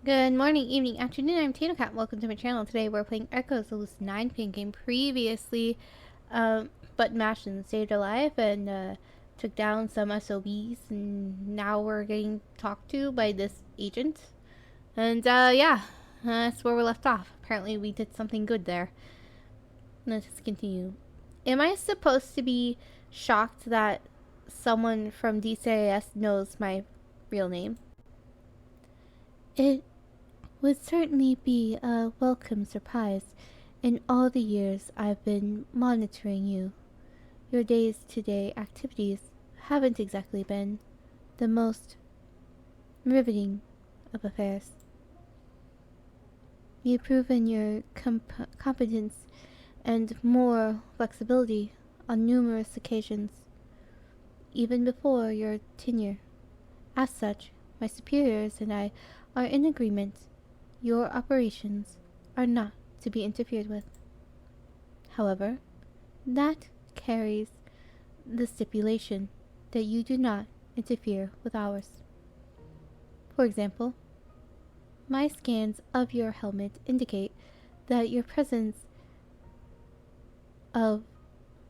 Good morning, evening, afternoon. I'm tatocat. Welcome to my channel. Today we're playing Echoes, the Lucid9 Fangame. Previously, button mashed and saved a life and took down some SOBs, and now we're getting talked to by this agent. And yeah, that's where we left off. Apparently, we did something good there. Let's continue. Am I supposed to be shocked that someone from DCIS knows my real name? It would certainly be a welcome surprise in all the years I've been monitoring you. Your day-to-day activities haven't exactly been the most riveting of affairs. You've proven your competence and moral flexibility on numerous occasions, even before your tenure. As such, my superiors and I are in agreement. Your operations are not to be interfered with. However, that carries the stipulation that you do not interfere with ours. For example, my scans of your helmet indicate that your presence of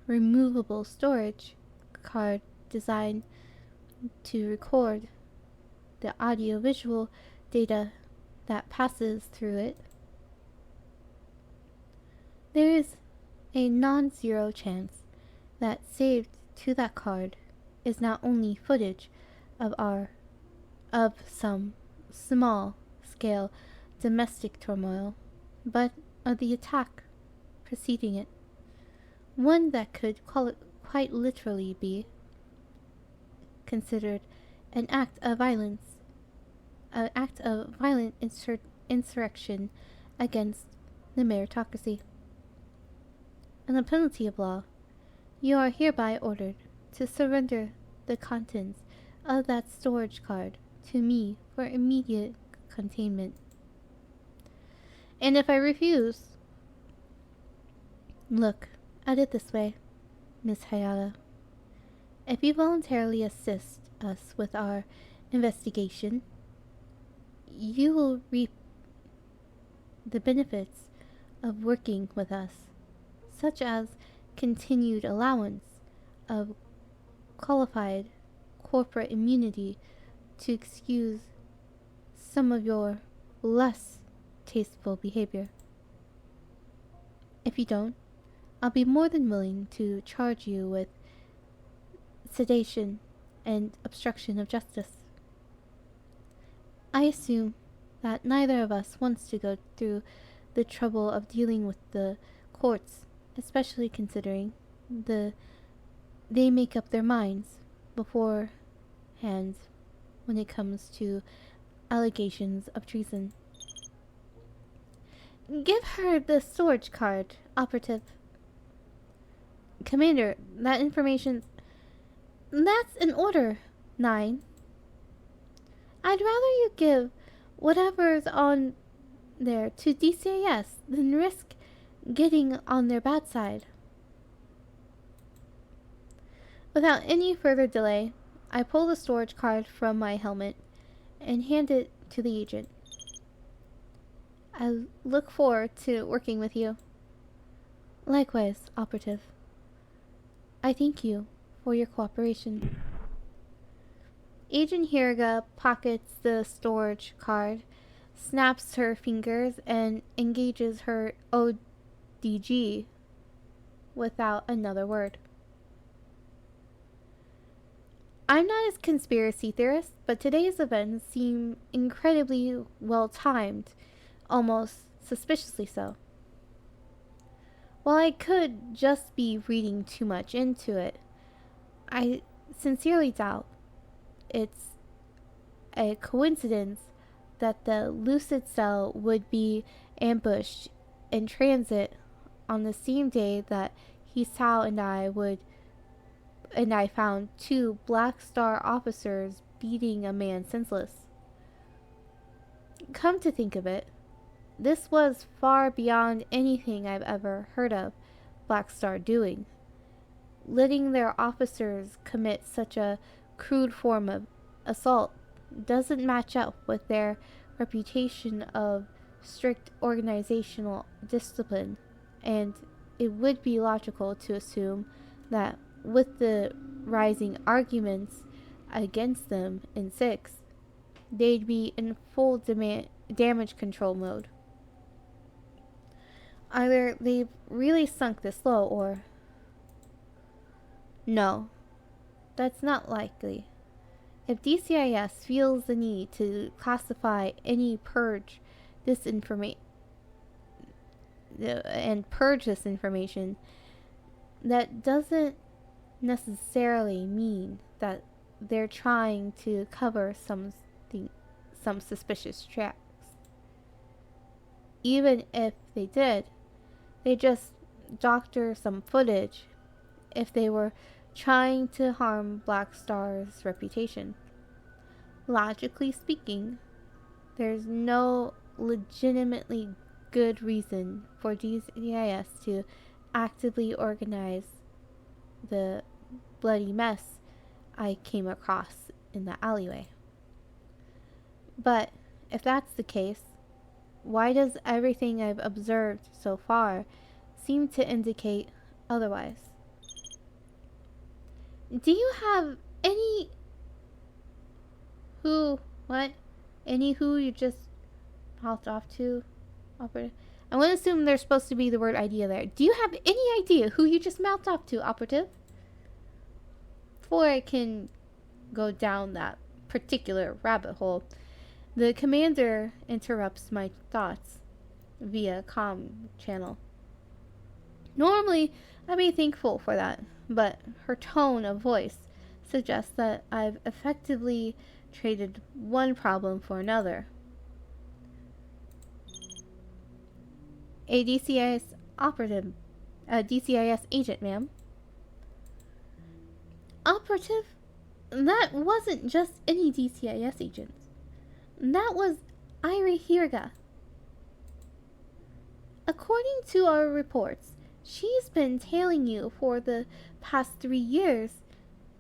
removable storage card designed to record the audiovisual data that passes through it. There is a non-zero chance that saved to that card is not only footage of some small scale domestic turmoil, but of the attack preceding it. One that could quite literally be considered an act of violent insurrection against the meritocracy. On the penalty of law, you are hereby ordered to surrender the contents of that storage card to me for immediate containment. And if I refuse, look at it this way, Miss Hayata. If you voluntarily assist us with our investigation, you will reap the benefits of working with us, such as continued allowance of qualified corporate immunity to excuse some of your less tasteful behavior. If you don't, I'll be more than willing to charge you with sedation and obstruction of justice. I assume that neither of us wants to go through the trouble of dealing with the courts, especially considering they make up their minds beforehand when it comes to allegations of treason. Give her the storage card, operative. Commander, that's an order, 9. I'd rather you give whatever's on there to DCIS than risk getting on their bad side. Without any further delay, I pull the storage card from my helmet and hand it to the agent. I look forward to working with you. Likewise, operative. I thank you for your cooperation. Agent Hirga pockets the storage card, snaps her fingers, and engages her ODG without another word. I'm not a conspiracy theorist, but today's events seem incredibly well timed, almost suspiciously so. While I could just be reading too much into it, I sincerely doubt it's a coincidence that the Lucid cell would be ambushed in transit on the same day that Hisao and I found 2 Blackstar officers beating a man senseless. Come to think of it, this was far beyond anything I've ever heard of Blackstar doing. Letting their officers commit such a crude form of assault doesn't match up with their reputation of strict organizational discipline, and it would be logical to assume that with the rising arguments against them in 6, they'd be in full damage control mode. Either they've really sunk this low, or... No, that's not likely. If DCIS feels the need to classify any purge this information and purge this information, that doesn't necessarily mean that they're trying to cover some suspicious tracks. Even if they did, they just doctor some footage if they were trying to harm Blackstar's reputation. Logically speaking, there's no legitimately good reason for DCIS to actively organize the bloody mess I came across in the alleyway. But if that's the case, why does everything I've observed so far seem to indicate otherwise? Do you have any who you just mouthed off to, operative? I'm going to assume there's supposed to be the word idea there. Do you have any idea who you just mouthed off to, operative? Before I can go down that particular rabbit hole, the commander interrupts my thoughts via comm channel. Normally, I'd be thankful for that, but her tone of voice suggests that I've effectively traded one problem for another. A DCIS operative, a DCIS agent, ma'am. Operative? That wasn't just any DCIS agent. That was Heiress. According to our reports, she's been tailing you for the past 3 years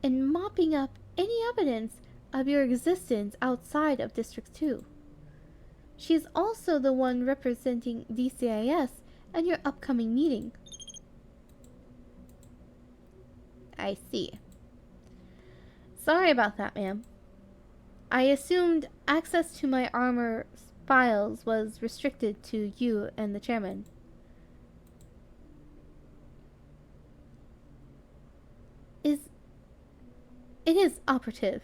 and mopping up any evidence of your existence outside of District 2. She's also the one representing DCIS at your upcoming meeting. I see. Sorry about that, ma'am. I assumed access to my armor's files was restricted to you and the chairman. It is operative,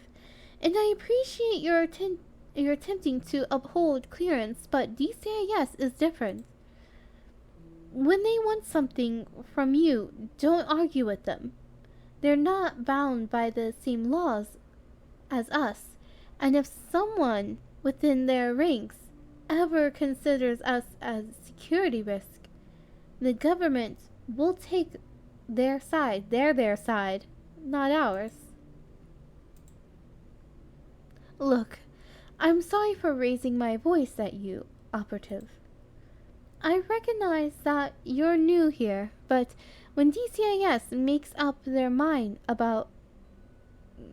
and I appreciate your attempting to uphold clearance, but DCIS is different. When they want something from you, don't argue with them. They're not bound by the same laws as us, and if someone within their ranks ever considers us as a security risk, the government will take their side. They're their side, not ours. Look, I'm sorry for raising my voice at you, operative. I recognize that you're new here, but when DCIS makes up their mind about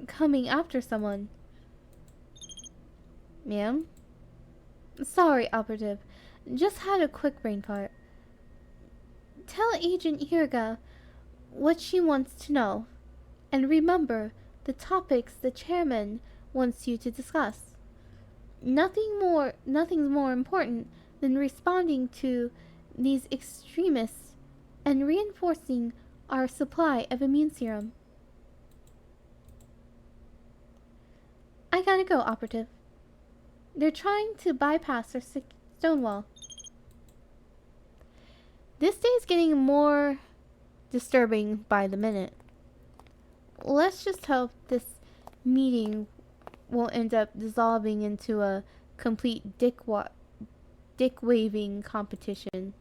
coming after someone... Ma'am? Sorry, operative. Just had a quick brain fart. Tell Agent Heiress what she wants to know, and remember the topics the chairman wants you to discuss. Nothing's more important than responding to these extremists and reinforcing our supply of immune serum. I gotta go, operative. They're trying to bypass our stone wall. This day's getting more disturbing by the minute. Let's just hope this meeting won't end up dissolving into a complete dick waving competition.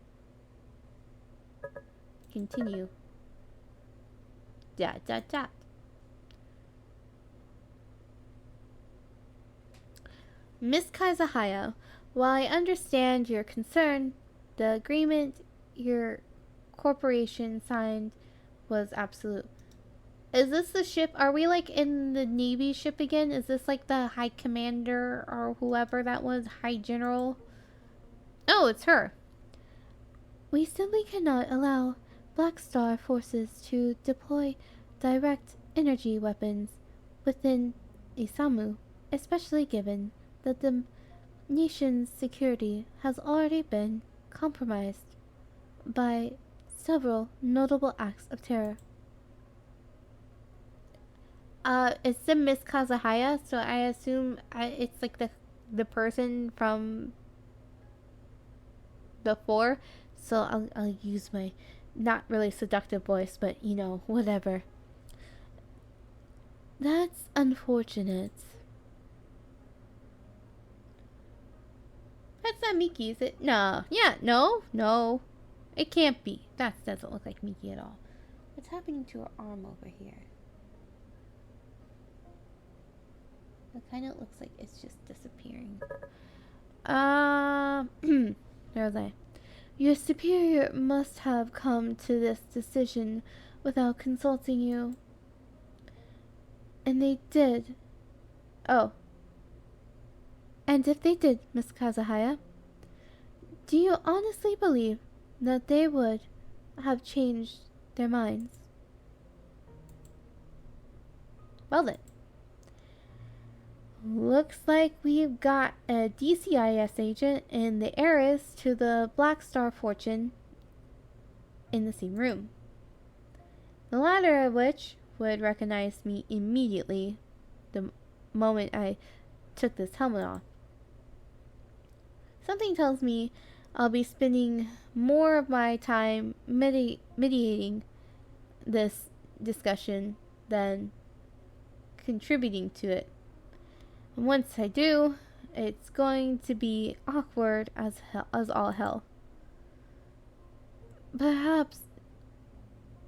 Continue. ... Miss Kaizahayo, while I understand your concern, the agreement your corporation signed was absolute. Is this the ship? Are we like in the Navy ship again? Is this like the High Commander or whoever that was? High General? Oh, it's her. We simply cannot allow Blackstar forces to deploy direct energy weapons within Isamu, especially given that the nation's security has already been compromised by several notable acts of terror. It's the Miss Kazahaya, so I assume it's like the person from before. So I'll use my not really seductive voice, but you know, whatever. That's unfortunate. That's not Miki, is it? No. Yeah, no. It can't be. That doesn't look like Miki at all. What's happening to her arm over here? It kind of looks like it's just disappearing. Where was I? Your superior must have come to this decision without consulting you. And they did. Oh. And if they did, Miss Kazahaya, do you honestly believe that they would have changed their minds? Well then. Looks like we've got a DCIS agent and the heiress to the Blackstar fortune in the same room. The latter of which would recognize me immediately the moment I took this helmet off. Something tells me I'll be spending more of my time mediating this discussion than contributing to it. And once I do, it's going to be awkward as all hell. Perhaps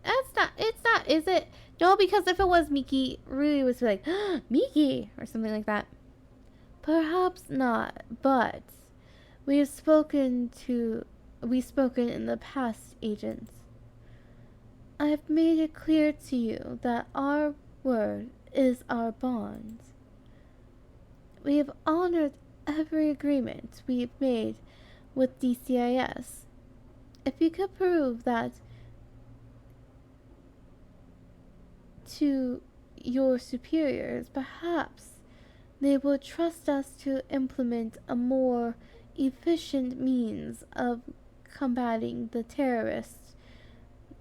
it's not, is it? No, because if it was Miki, really was like, Miki, or something like that. Perhaps not, but we've spoken in the past, agents. I've made it clear to you that our word is our bond. We have honored every agreement we've made with DCIS. If you could prove that to your superiors, perhaps they would trust us to implement a more efficient means of combating the terrorists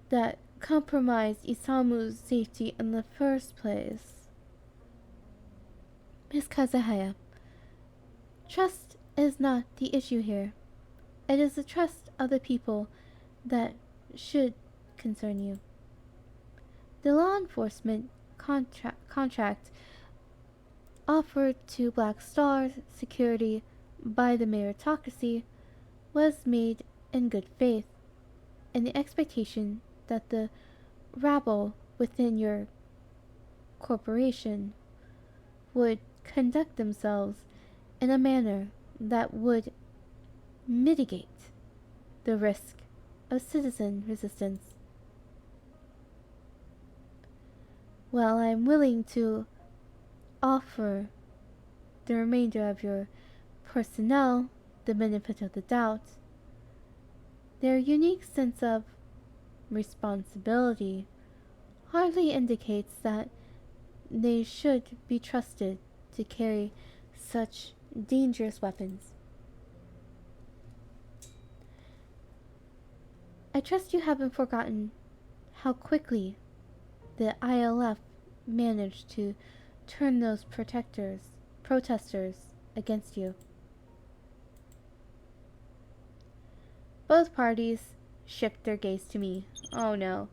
that compromised Isamu's safety in the first place. Miss Kazahaya, trust is not the issue here. It is the trust of the people that should concern you. The law enforcement contract offered to Blackstar security by the meritocracy was made in good faith, in the expectation that the rabble within your corporation would conduct themselves in a manner that would mitigate the risk of citizen resistance. While I am willing to offer the remainder of your personnel the benefit of the doubt, their unique sense of responsibility hardly indicates that they should be trusted to carry such dangerous weapons. I trust you haven't forgotten how quickly the ILF managed to turn those protesters against you. Both parties shift their gaze to me. Oh no.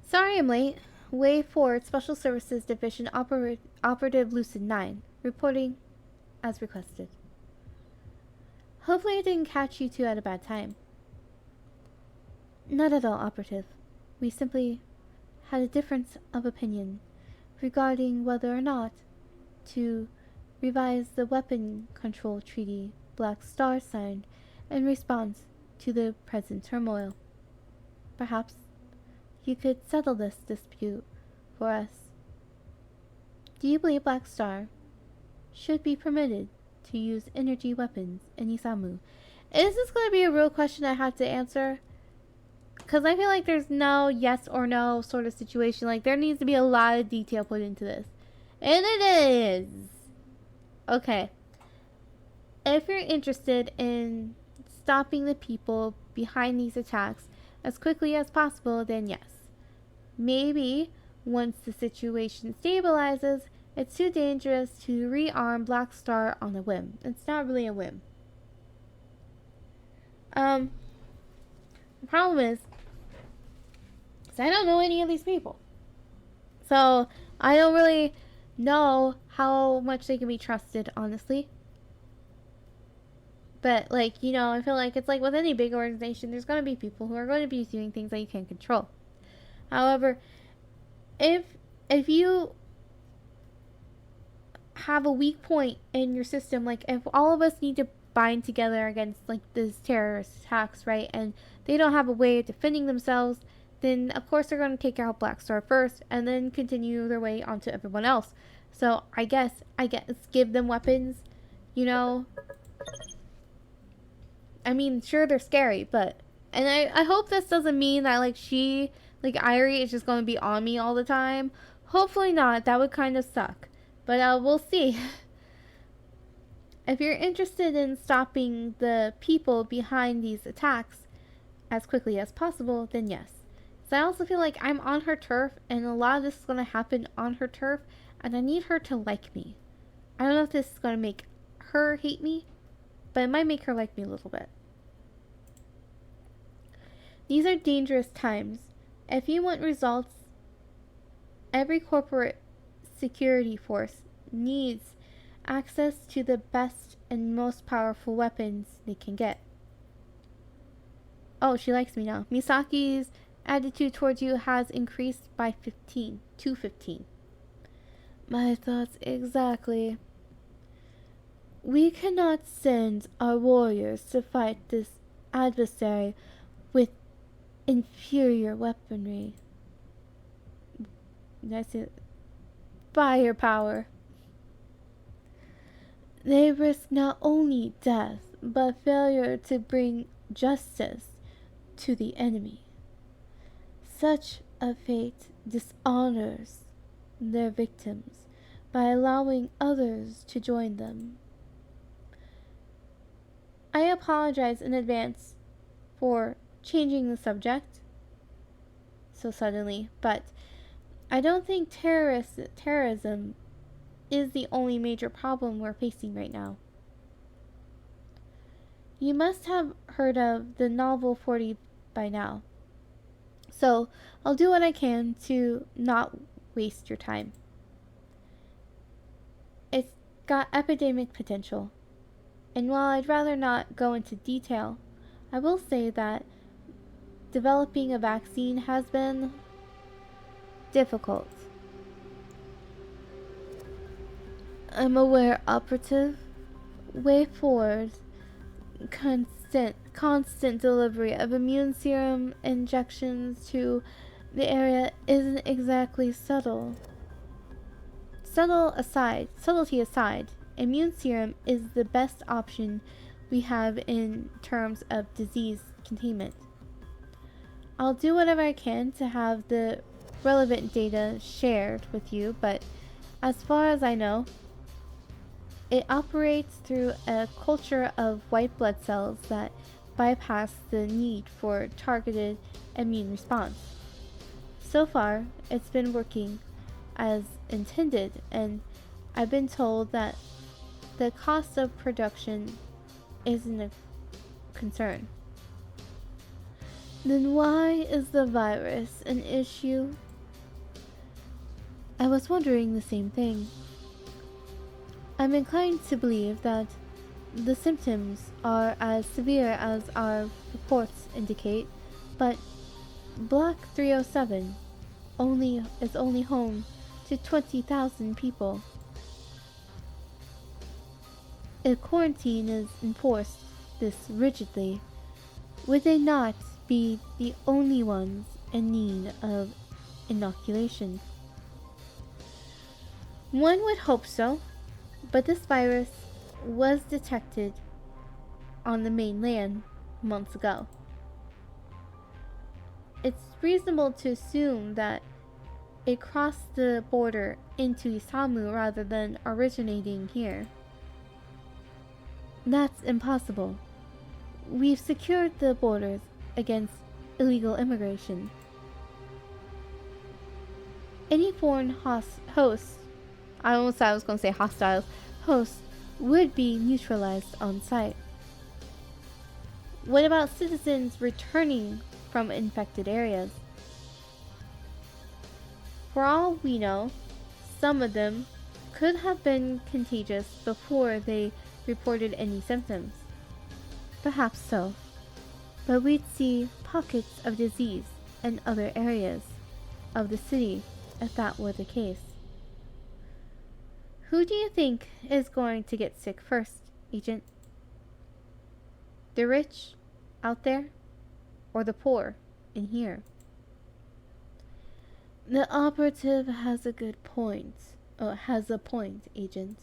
Sorry I'm late. Way Forward Special Services Division Operative Lucid9, reporting as requested. Hopefully I didn't catch you two at a bad time. Not at all, Operative. We simply had a difference of opinion regarding whether or not to revise the weapon control treaty Blackstar signed in response to the present turmoil. Perhaps you could settle this dispute for us. Do you believe Blackstar should be permitted to use energy weapons in Isamu? Is this going to be a real question I have to answer? Because I feel like there's no yes or no sort of situation. Like, there needs to be a lot of detail put into this. And it is. Okay. If you're interested in stopping the people behind these attacks as quickly as possible, then yes. Maybe once the situation stabilizes, it's too dangerous to rearm Blackstar on a whim. It's not really a whim. The problem is I don't know any of these people. So I don't really know how much they can be trusted, honestly. But, like, you know, I feel like it's like with any big organization, there's going to be people who are going to be doing things that you can't control. However, if you have a weak point in your system, like if all of us need to bind together against like these terrorist attacks, right, and they don't have a way of defending themselves, then of course they're going to take out Blackstar first and then continue their way onto everyone else. So I guess give them weapons, you know. I mean, sure, they're scary, but and I hope this doesn't mean that like Irie is just going to be on me all the time. Hopefully not. That would kind of suck. But we'll see. If you're interested in stopping the people behind these attacks as quickly as possible, then yes. So I also feel like I'm on her turf, and a lot of this is going to happen on her turf, and I need her to like me. I don't know if this is going to make her hate me, but it might make her like me a little bit. These are dangerous times. If you want results, every corporate security force needs access to the best and most powerful weapons they can get. Oh, she likes me now. Misaki's attitude towards you has increased by 15 to 15. My thoughts exactly. We cannot send our warriors to fight this adversary with inferior weaponry. That's it. Firepower. They risk not only death, but failure to bring justice to the enemy. Such a fate dishonors their victims by allowing others to join them. I apologize in advance for changing the subject so suddenly, but I don't think terrorism is the only major problem we're facing right now. You must have heard of the novel 40 by now, so I'll do what I can to not waste your time. It's got epidemic potential, and while I'd rather not go into detail, I will say that developing a vaccine has been difficult. I'm aware, operative. Way forward. Constant delivery of immune serum injections to the area isn't exactly subtle. Subtlety aside, immune serum is the best option we have in terms of disease containment. I'll do whatever I can to have the relevant data shared with you, but as far as I know, it operates through a culture of white blood cells that bypass the need for targeted immune response. So far, it's been working as intended, and I've been told that the cost of production isn't a concern. Then why is the virus an issue? I was wondering the same thing. I'm inclined to believe that the symptoms are as severe as our reports indicate, but Block 307 is only home to 20,000 people. If quarantine is enforced this rigidly, would they not be the only ones in need of inoculation. One would hope so, but this virus was detected on the mainland months ago. It's reasonable to assume that it crossed the border into Isamu rather than originating here. That's impossible. We've secured the borders against illegal immigration. Any foreign hosts, I almost thought I was going to say hostiles, hosts would be neutralized on site. What about citizens returning from infected areas? For all we know, some of them could have been contagious before they reported any symptoms. Perhaps so, but we'd see pockets of disease in other areas of the city if that were the case. Who do you think is going to get sick first, Agent? The rich out there, or the poor in here? The operative has a point, Agent.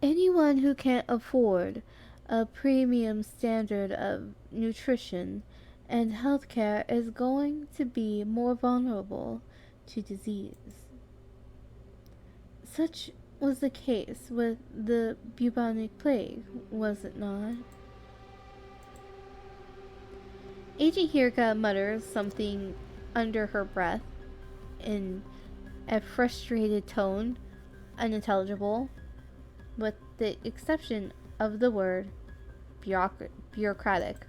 Anyone who can't afford a premium standard of nutrition and healthcare is going to be more vulnerable to disease. Such was the case with the bubonic plague, was it not? Agent Hirka mutters something under her breath in a frustrated tone, unintelligible, with the exception of the word bureaucratic.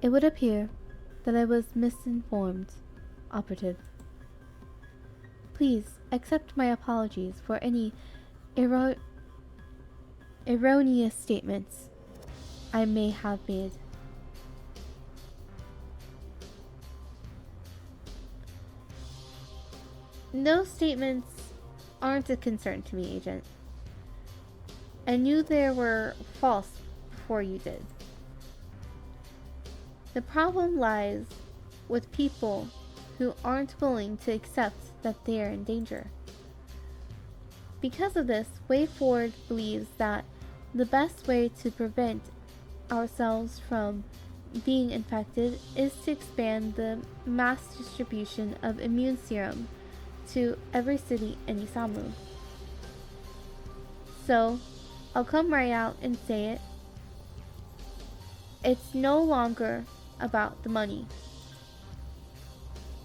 It would appear that I was misinformed, Operative. Please accept my apologies for any erroneous statements I may have made. Those statements aren't a concern to me, Agent. I knew they were false before you did. The problem lies with people who aren't willing to accept that they are in danger. Because of this, Way Forward believes that the best way to prevent ourselves from being infected is to expand the mass distribution of immune serum to every city in Isamu. So, I'll come right out and say it. It's no longer about the money.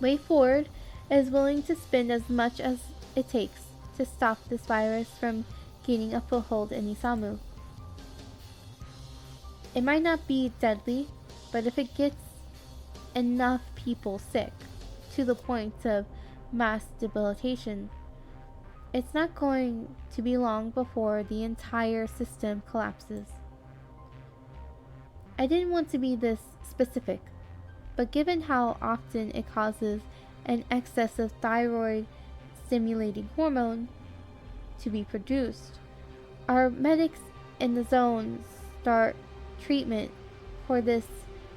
Way Forward is willing to spend as much as it takes to stop this virus from gaining a foothold in Isamu. It might not be deadly, but if it gets enough people sick to the point of mass debilitation, it's not going to be long before the entire system collapses. I didn't want to be this specific, but given how often it causes an excess of thyroid stimulating hormone to be produced, our medics in the zone start treatment for this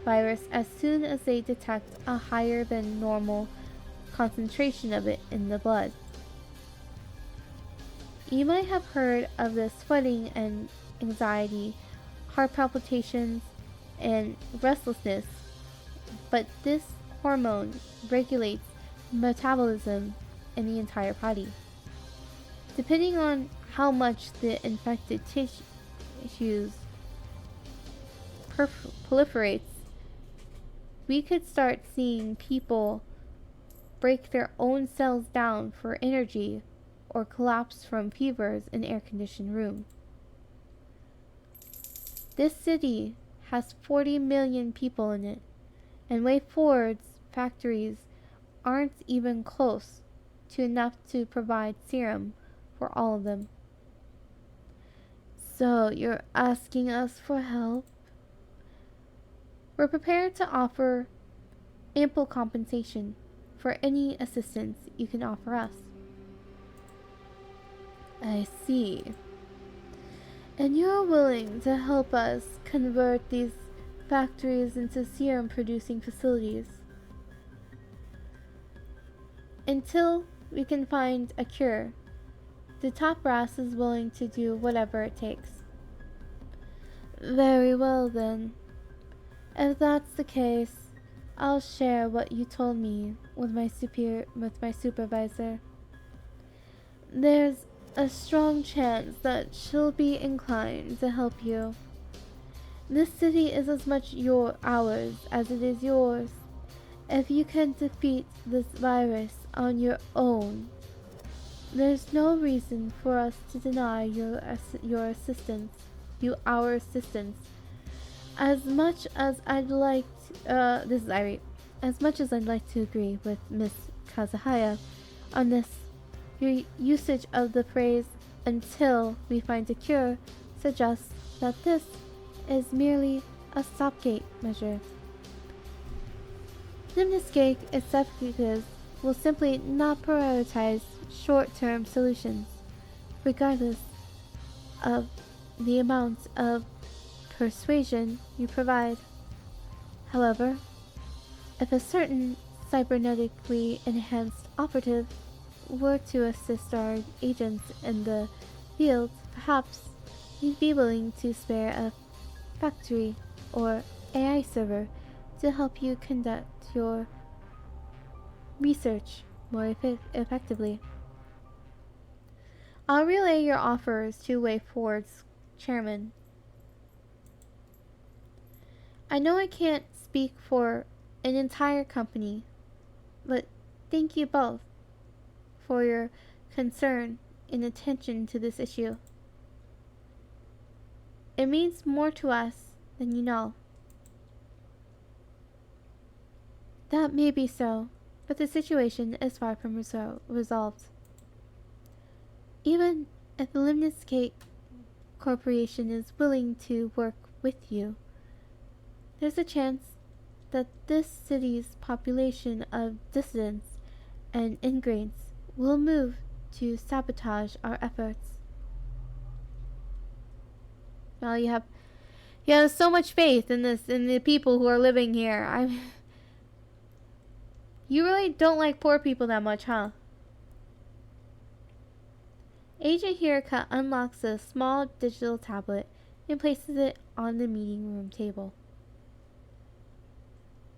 virus as soon as they detect a higher than normal concentration of it in the blood. You might have heard of the sweating and anxiety, heart palpitations, and restlessness, but this hormone regulates metabolism in the entire body. Depending on how much the infected tissues proliferates, we could start seeing people break their own cells down for energy or collapse from fevers in air-conditioned room. This city has 40 million people in it, and Way Forward's factories aren't even close to enough to provide serum for all of them. So you're asking us for help? We're prepared to offer ample compensation for any assistance you can offer us. I see. And you're willing to help us convert these factories into serum producing facilities. Until we can find a cure, the top brass is willing to do whatever it takes. Very well then. If that's the case, I'll share what you told me with my supervisor. There's a strong chance that she'll be inclined to help you. This city is as much ours as it is yours. If you can defeat this virus on your own, there's no reason for us to deny your assistance, our assistance. As much as I'd like this is Irate. As much as I'd like to agree with Miss Kazuhaya on this, your usage of the phrase "until we find a cure" suggests that this is merely a stopgate measure. Limniscake executives will simply not prioritize short-term solutions, regardless of the amount of persuasion you provide. However, if a certain cybernetically enhanced operative were to assist our agents in the field, perhaps you'd be willing to spare a factory or AI server to help you conduct your research more effectively. I'll relay your offers to WayForward's chairman. I know I can't speak for an entire company, but thank you both for your concern and attention to this issue. It means more to us than you know. That may be so, but the situation is far from resolved. Even if the Limniscate Corporation is willing to work with you, there's a chance that this city's population of dissidents and ingrates will move to sabotage our efforts. Well, you have so much faith in the people who are living here. You really don't like poor people that much, huh? Agent Hiraka unlocks a small digital tablet and places it on the meeting room table.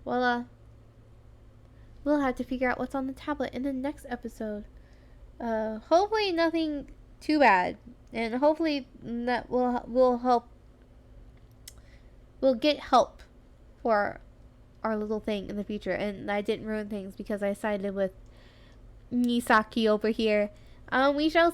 Well, we'll have to figure out what's on the tablet in the next episode. Hopefully nothing too bad, and hopefully that will help. We'll get help for our little thing in the future, and I didn't ruin things because I sided with Misaki over here. We shall